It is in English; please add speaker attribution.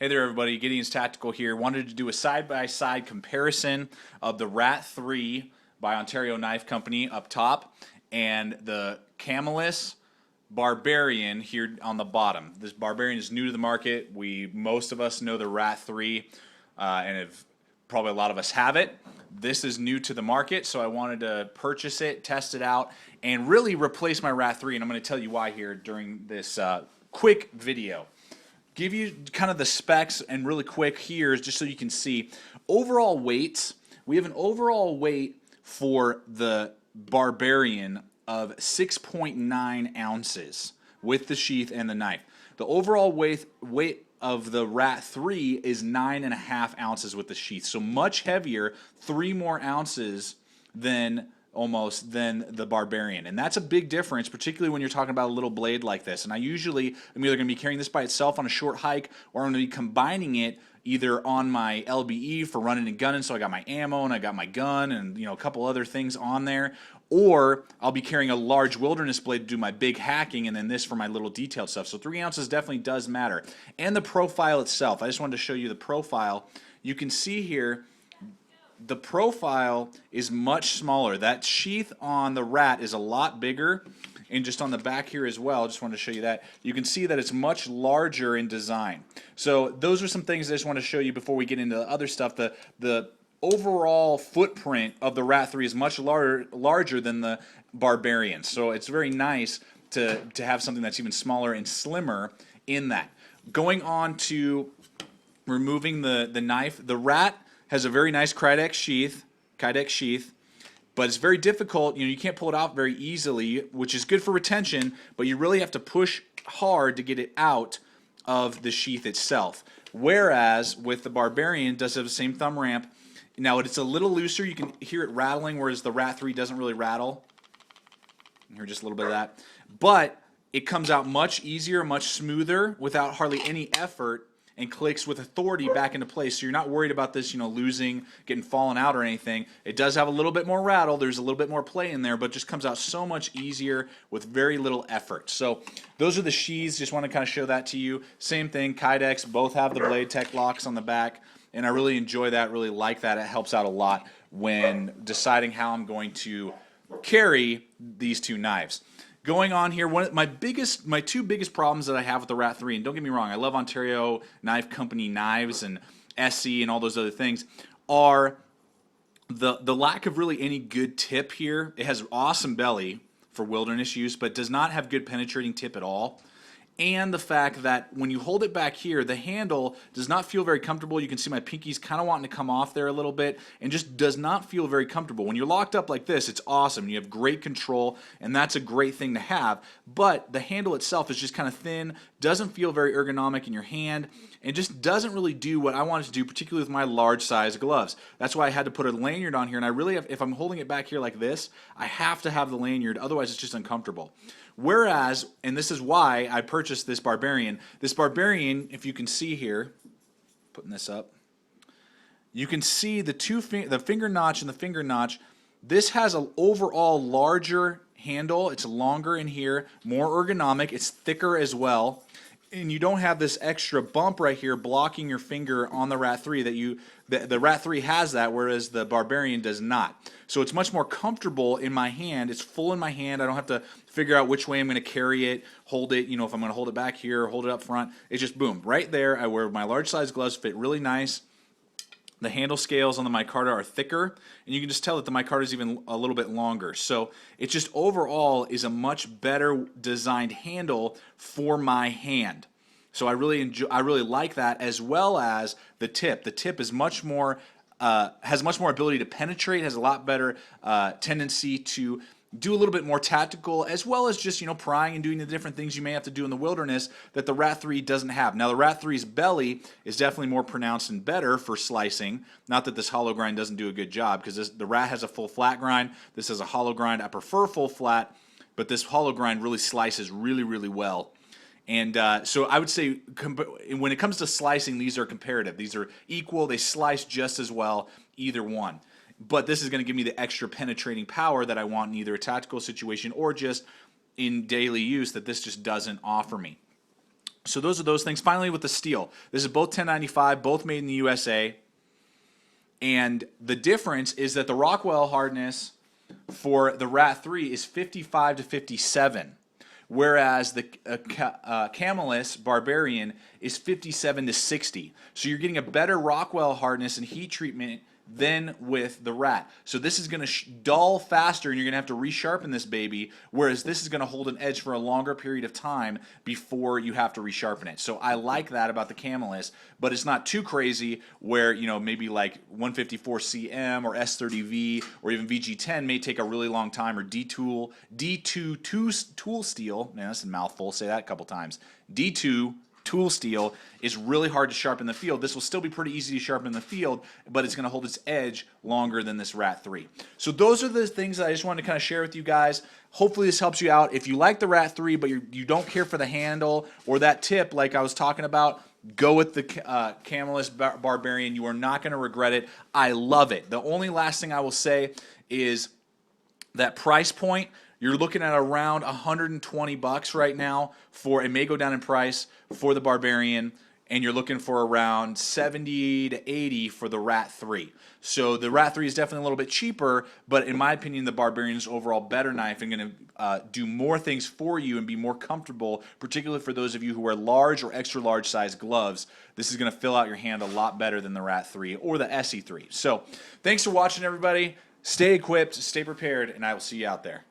Speaker 1: Hey there, everybody. Gideon's Tactical here. Wanted to do a side-by-side comparison of the RAT-3 by Ontario Knife Company up top and the Camillus Barbarian here on the bottom. This Barbarian is new to the market. Most of us know the RAT-3, and probably a lot of us have it. This is new to the market, so I wanted to purchase it, test it out, and really replace my RAT-3, and I'm going to tell you why here during this quick video. Give you kind of the specs and really quick here just so you can see overall weights. We have an overall weight for the Barbarian of 6.9 ounces with the sheath and the knife. The overall weight of the RAT-3 is 9.5 ounces with the sheath, so much heavier, 3 more ounces than the Barbarian. And that's a big difference, particularly when you're talking about a little blade like this. And I usually am either going to be carrying this by itself on a short hike, or I'm going to be combining it either on my LBE for running and gunning, so I got my ammo and I got my gun and a couple other things on there, or I'll be carrying a large wilderness blade to do my big hacking, and then this for my little detailed stuff. So 3 ounces definitely does matter. And the profile itself, I just wanted to show you the profile. You can see here the profile is much smaller. That sheath on the Rat is a lot bigger, and just on the back here as well, just wanted to show you that. You can see that it's much larger in design. So those are some things I just want to show you before we get into the other stuff. The overall footprint of the RAT-3 is much larger than the Barbarian. So it's very nice to have something that's even smaller and slimmer in that. Going on to removing the knife, the Rat has a very nice Kydex sheath, but it's very difficult. You can't pull it out very easily, which is good for retention, but you really have to push hard to get it out of the sheath itself. Whereas with the Barbarian, it does have the same thumb ramp. Now it's a little looser. You can hear it rattling, whereas the RAT-3 doesn't really rattle. You hear just a little bit of that. But it comes out much easier, much smoother, without hardly any effort, and clicks with authority back into place. So you're not worried about this, losing, getting fallen out or anything. It does have a little bit more rattle. There's a little bit more play in there, but just comes out so much easier with very little effort. So those are the sheaths. Just want to kind of show that to you. Same thing, Kydex, both have the Blade Tech locks on the back, and I really enjoy that, really like that. It helps out a lot when deciding how I'm going to carry these two knives. Going on here, my two biggest problems that I have with the RAT-3, and don't get me wrong, I love Ontario Knife Company knives and SE and all those other things, are the lack of really any good tip here. It has awesome belly for wilderness use, but does not have good penetrating tip at all. And the fact that when you hold it back here, the handle does not feel very comfortable. You can see my pinky's kind of wanting to come off there a little bit, and just does not feel very comfortable. When you're locked up like this, it's awesome. You have great control, and that's a great thing to have. But the handle itself is just kind of thin, doesn't feel very ergonomic in your hand, and just doesn't really do what I wanted to do, particularly with my large size gloves. That's why I had to put a lanyard on here, and I really have, if I'm holding it back here like this, I have to have the lanyard, otherwise it's just uncomfortable. Whereas, and this is why I purchased this Barbarian, if you can see here, putting this up, you can see the finger notch and the finger notch. This has an overall larger handle. It's longer in here, more ergonomic. It's thicker as well. And you don't have this extra bump right here blocking your finger on the RAT-3 the RAT-3 has that, whereas the Barbarian does not. So it's much more comfortable in my hand. It's full in my hand. I don't have to figure out which way I'm going to carry it, hold it, if I'm going to hold it back here, hold it up front. It's just boom, right there. I wear my large size gloves, fit really nice. The handle scales on the micarta are thicker, and you can just tell that the micarta is even a little bit longer. So it just overall is a much better designed handle for my hand. So I really like that, as well as the tip. The tip is much more has much more ability to penetrate, has a lot better tendency to do a little bit more tactical, as well as just prying and doing the different things you may have to do in the wilderness that the RAT-3 doesn't have. Now the RAT-3's belly is definitely more pronounced and better for slicing. Not that this hollow grind doesn't do a good job, because the Rat has a full flat grind. This has a hollow grind. I prefer full flat, but this hollow grind really slices really well. And so I would say when it comes to slicing, these are comparative. These are equal. They slice just as well, either one. But this is going to give me the extra penetrating power that I want in either a tactical situation or just in daily use that this just doesn't offer me. So those are those things. Finally, with the steel, this is both 1095, both made in the USA. And the difference is that the Rockwell hardness for the RAT-3 is 55 to 57, whereas the Camillus Barbarian is 57 to 60. So you're getting a better Rockwell hardness and heat treatment than with the RAT. So this is going to dull faster, and you're going to have to resharpen this baby, whereas this is going to hold an edge for a longer period of time before you have to resharpen it. So I like that about the Camillus, but it's not too crazy where, you know, maybe like 154 CM or S30V or even VG10 may take a really long time, or D2 tool steel, man, that's a mouthful, say that a couple times, D2 tool steel is really hard to sharpen in the field. This will still be pretty easy to sharpen in the field, but it's going to hold its edge longer than this RAT-3. So those are the things that I just wanted to kind of share with you guys. Hopefully this helps you out. If you like the RAT-3 but you don't care for the handle or that tip like I was talking about, go with the Camillus Barbarian. You are not going to regret it. I love it. The only last thing I will say is that price point. You're looking at around $120 right now for, it may go down in price for the Barbarian, and you're looking for around 70 to 80 for the RAT-3. So the RAT-3 is definitely a little bit cheaper, but in my opinion, the Barbarian is overall better knife and going to do more things for you and be more comfortable, particularly for those of you who wear large or extra large size gloves. This is going to fill out your hand a lot better than the RAT-3 or the SE3. So thanks for watching, everybody. Stay equipped, stay prepared, and I will see you out there.